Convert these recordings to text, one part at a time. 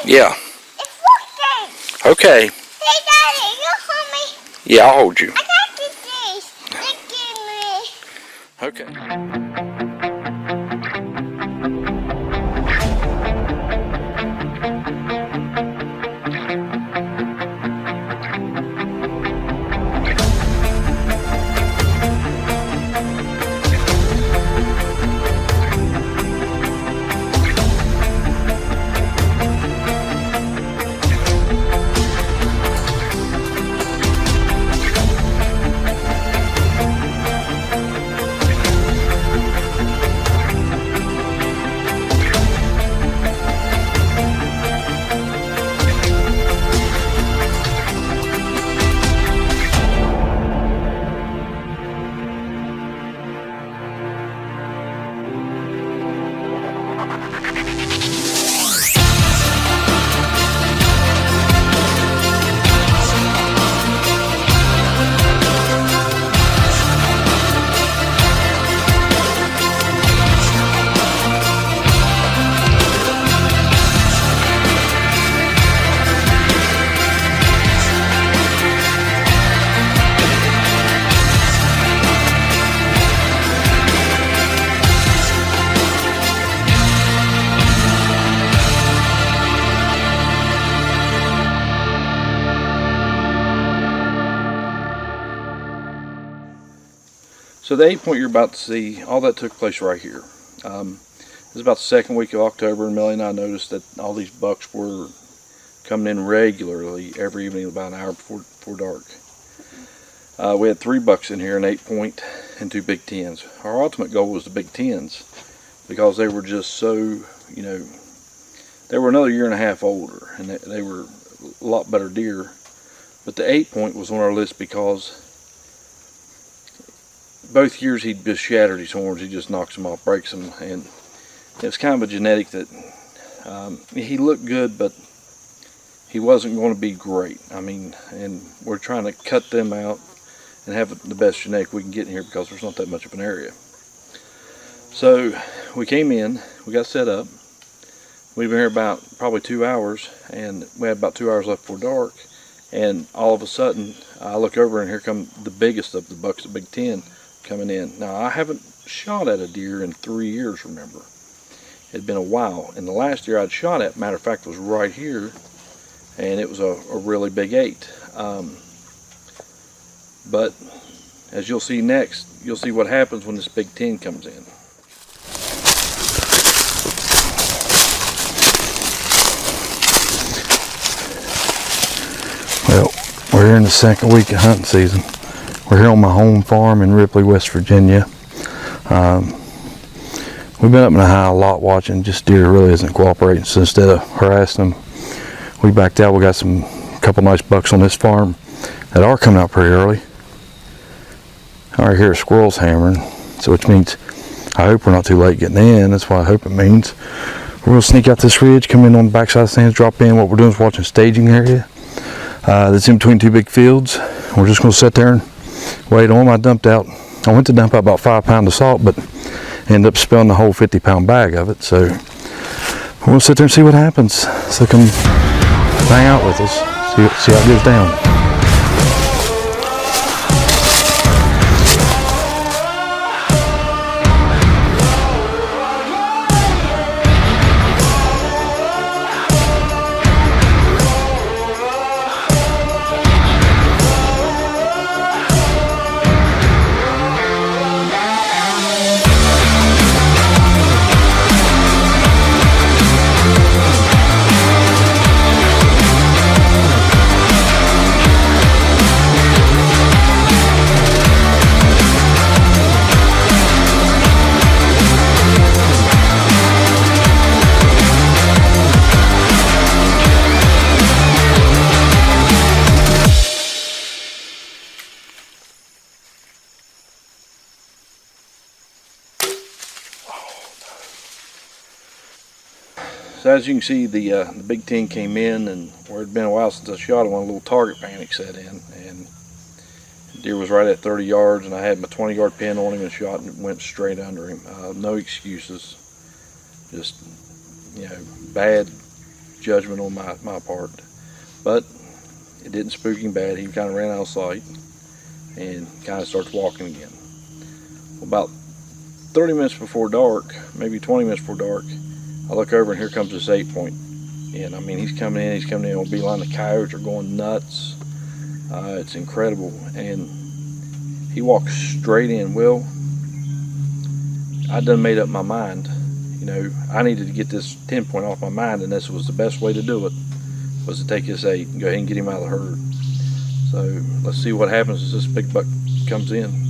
Yeah. It's working. Okay. Hey, Daddy, you hold me. Yeah, I'll hold you. I got this thing. Look at me. Okay. So the 8-point you're about to see, all that took place right here. It was about the second week of October, and Melly and I noticed that all these bucks were coming in regularly every evening about an hour before dark. We had 3 bucks in here, an 8-point and 2 Big Tens. Our ultimate goal was the Big Tens because they were just so, you know, they were another year and a half older, and they were a lot better deer. But the 8-point was on our list because both years he'd just shattered his horns. He just knocks them off, breaks them, and it's kind of a genetic that he looked good, but he wasn't going to be great. I mean, and we're trying to cut them out and have the best genetic we can get in here because there's not that much of an area. So we came in, we got set up. We've been here about probably 2 hours, and we had about 2 hours left before dark, and all of a sudden I look over and here come the biggest of the bucks, the Big Ten, coming in. Now, I haven't shot at a deer in 3 years, remember. It had been a while, and the last deer I'd shot at, matter of fact, was right here, and it was a really big 8. But as you'll see next, you'll see what happens when this Big Ten comes in. Well, we're here in the second week of hunting season. We're here on my home farm in Ripley, West Virginia. We've been up in the high a lot watching, just deer really isn't cooperating. So instead of harassing them, we backed out. We got a couple nice bucks on this farm that are coming out pretty early. I hear squirrels hammering, so which means I hope we're not too late getting in. That's what I hope it means. We're going to sneak out this ridge, come in on the backside of the stands, drop in. What we're doing is watching staging area that's in between 2 big fields. We're just going to sit there and wait on them. I went to dump out about 5 pounds of salt, but ended up spilling the whole 50-pound bag of it. So we're going to sit there and see what happens. So come hang out with us, see how it goes down. So as you can see, the Big Ten came in, and where it had been a while since I shot it, one little target panic set in, and the deer was right at 30 yards, and I had my 20-yard pin on him and shot and went straight under him. No excuses, just, you know, bad judgment on my part. But it didn't spook him bad. He kind of ran out of sight and kind of starts walking again. About 30 minutes before dark, maybe 20 minutes before dark, I look over and here comes this 8-point. And I mean, he's coming in on a beeline. The coyotes are going nuts. It's incredible. And he walks straight in. Well, I done made up my mind. You know, I needed to get this 10-point off my mind, and this was the best way to do it, was to take this 8 and go ahead and get him out of the herd. So let's see what happens as this big buck comes in.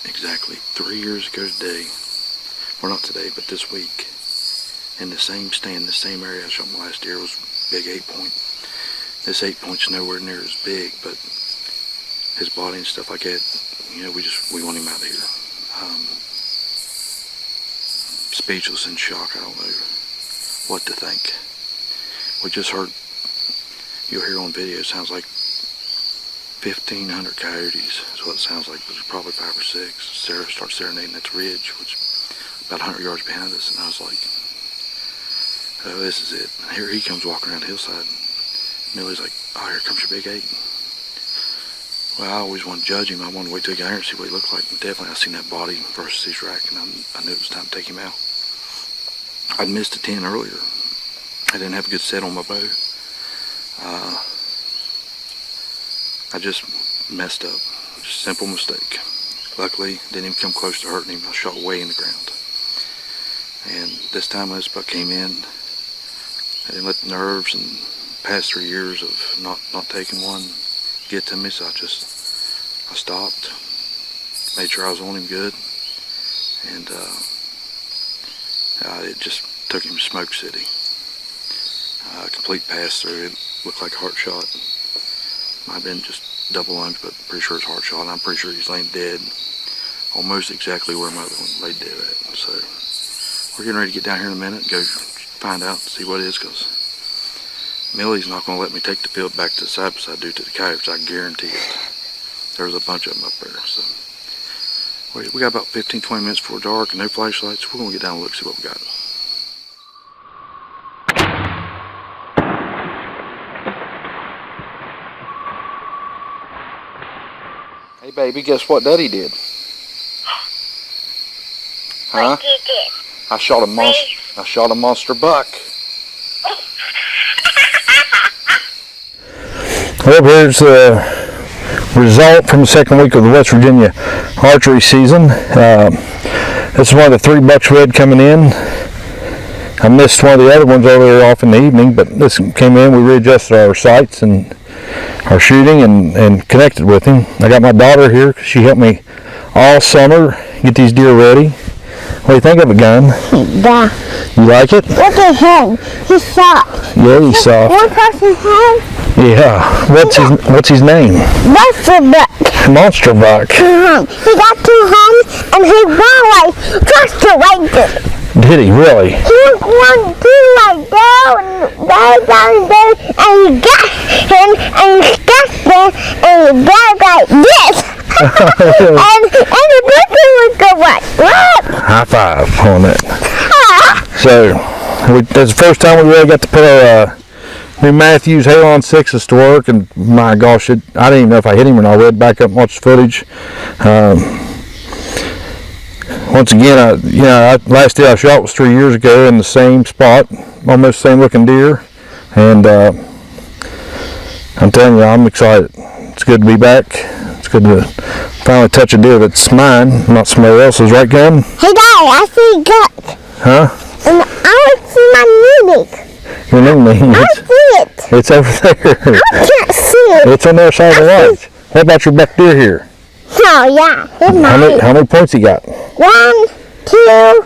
Exactly 3 years ago today, or not today, but this week, in the same stand, the same area I shot him last year, was big 8-point. This 8-point's nowhere near as big, but his body and stuff like that, you know, we want him out of here. Speechless in shock. I don't know what to think. We just heard, you'll hear on video, it sounds like 1,500 coyotes is what it sounds like, but there's probably 5 or 6. Sarah starts serenading that ridge, which is about 100 yards behind us, and I was like, oh, this is it. And here he comes walking around the hillside. Millie's like, oh, here comes your big 8. Well, I always want to judge him. I want to wait till he got here and see what he looked like. And definitely I seen that body versus his rack, and I knew it was time to take him out. I'd missed a 10 earlier. I didn't have a good set on my bow. I just messed up. Just a simple mistake. Luckily, didn't even come close to hurting him. I shot way in the ground. And this time when this buck came in, I didn't let the nerves and past 3 years of not taking one get to me, so I stopped, made sure I was on him good, and it just took him to Smoke City. Complete pass through. It looked like a heart shot. Might have been just double lunge, but pretty sure it's heart shot. I'm pretty sure he's laying dead, almost exactly where my other one laid dead at. So we're getting ready to get down here in a minute and go find out, see what it is, because Millie's not going to let me take the field back to the side beside due to the coyotes. I guarantee it. There's a bunch of them up there. So we got about 15-20 minutes before dark and no flashlights. We're going to get down and look, see what we got. baby, guess what Daddy did? Huh? What you did? I shot a monster buck. Well, here's the result from the second week of the West Virginia archery season. This is one of the 3 bucks we had coming in. I missed one of the other ones earlier off in the evening, but this came in. We readjusted our sights and our shooting and connected with him. I got my daughter here because she helped me all summer get these deer ready. What do you think of it, Gun? Yeah. You like it? Look at him. He's soft. Yeah, he's soft. One person has Yeah. What's his name? Monster Buck. Monster Buck. He got 2 hands and he ran like just like this. Did he really? He was 1, 2 like down there, and he got him and he stuck there and he got like this. and the big thing would go like what? High five on it. So, that's the first time we really got to put our new Matthews Halon 6s to work, and my gosh, I didn't even know if I hit him or not. We had to back up and watch the footage. Once again, last deer I shot was 3 years ago in the same spot, almost same looking deer, and I'm telling you, I'm excited. It's good to be back. It's good to finally touch a deer that's mine, not somebody else's, right, Gun? Hey, Dad, I see guts. Huh? And I want to see my nudie. Your name? I see it. It's over there. I can't see it. It's on the other side of the light. What about your buck deer here? Oh, yeah. It's mine. How many points he got? 1, 2,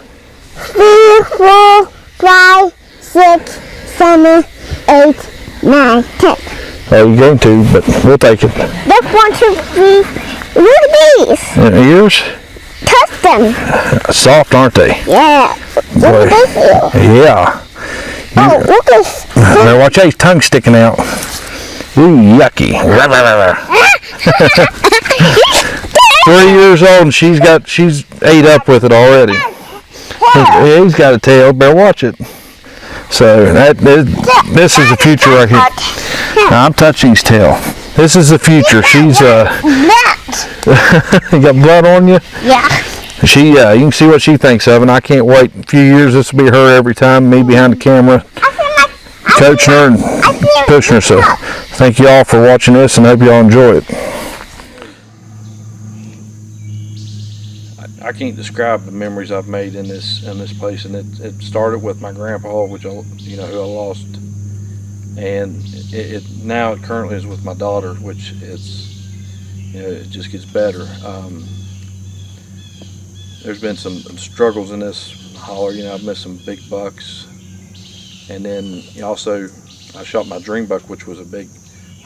3, 4, 5, 6, 7, 8, 9, 10. Oh, you going to, but we'll take it. That's 1, 2, 3. Look at these. Ears? Touch them. Soft, aren't they? Yeah. Look at this feel. Yeah. Oh, look at this. Now watch out, his tongue sticking out. Ooh, yucky. 3 years old and she's ate up with it already. He's got a tail, better watch it. So this is the future right here. Now, I'm touching his tail. This is the future. She's you got blood on you? Yeah. You can see what she thinks of it, and I can't wait. In a few years, this will be her every time, me behind the camera, coaching her and pushing her. So thank you all for watching this, and hope you all enjoy it. I can't describe the memories I've made in this place, and it started with my grandpa, which who I lost, and now it currently is with my daughter, which it just gets better. There's been some struggles in this holler. I've missed some big bucks, and then also I shot my dream buck, which was a big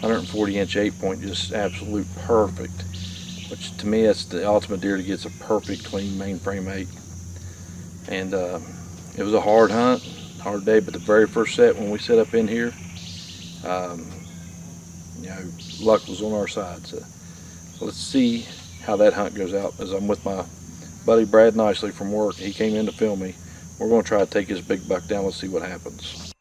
140-inch 8-point, just absolute perfect. Which to me, that's the ultimate deer that gets a perfect clean mainframe 8. And it was a hard hunt, hard day, but the very first set when we set up in here, luck was on our side. So let's see how that hunt goes out. As I'm with my buddy Brad Nicely from work, he came in to film me. We're going to try to take his big buck down. Let's see what happens.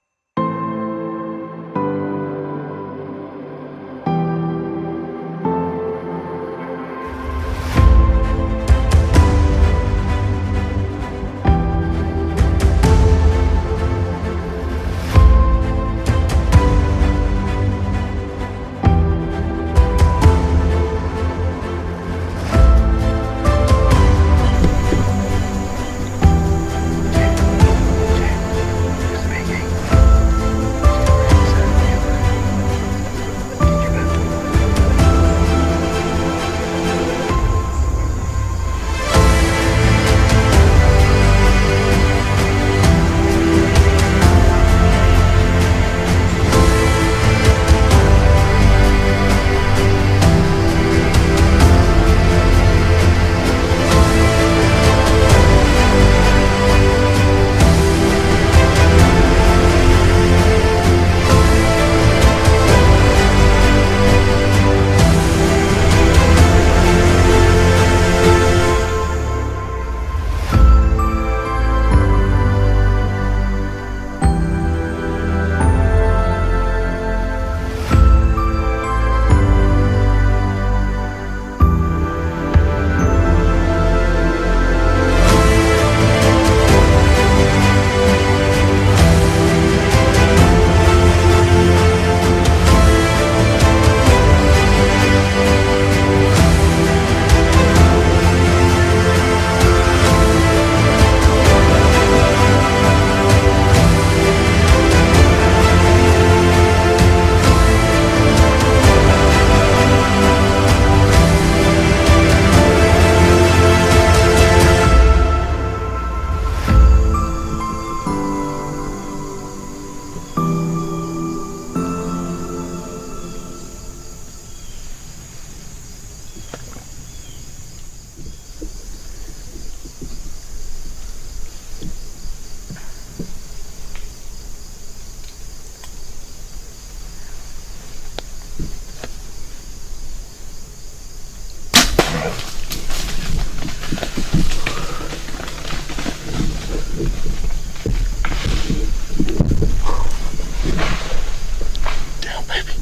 Down, baby.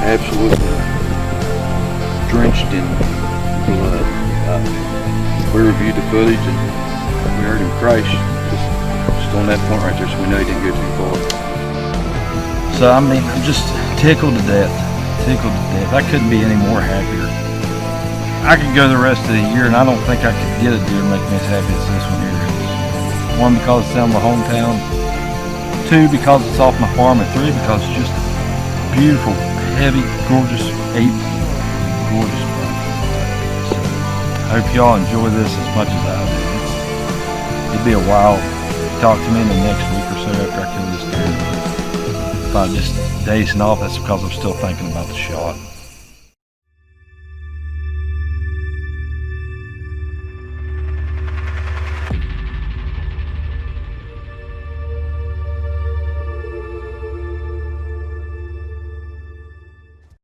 Absolutely drenched in blood. We reviewed the footage and we heard him crash just on that point right there, so we know he didn't go too far. So I mean, I'm just tickled to death. Tickled to death. I couldn't be any more happier. I could go the rest of the year and I don't think I could get a deer make me as happy as this one here is. One, because it's in my hometown. Two, because it's off my farm. And three, because it's just a beautiful, heavy, gorgeous ape. Gorgeous buck. So I hope y'all enjoy this as much as I did. It'll be a while. Talk to me in the next week or so after I kill this deer. If I'm just dazing off, that's because I'm still thinking about the shot.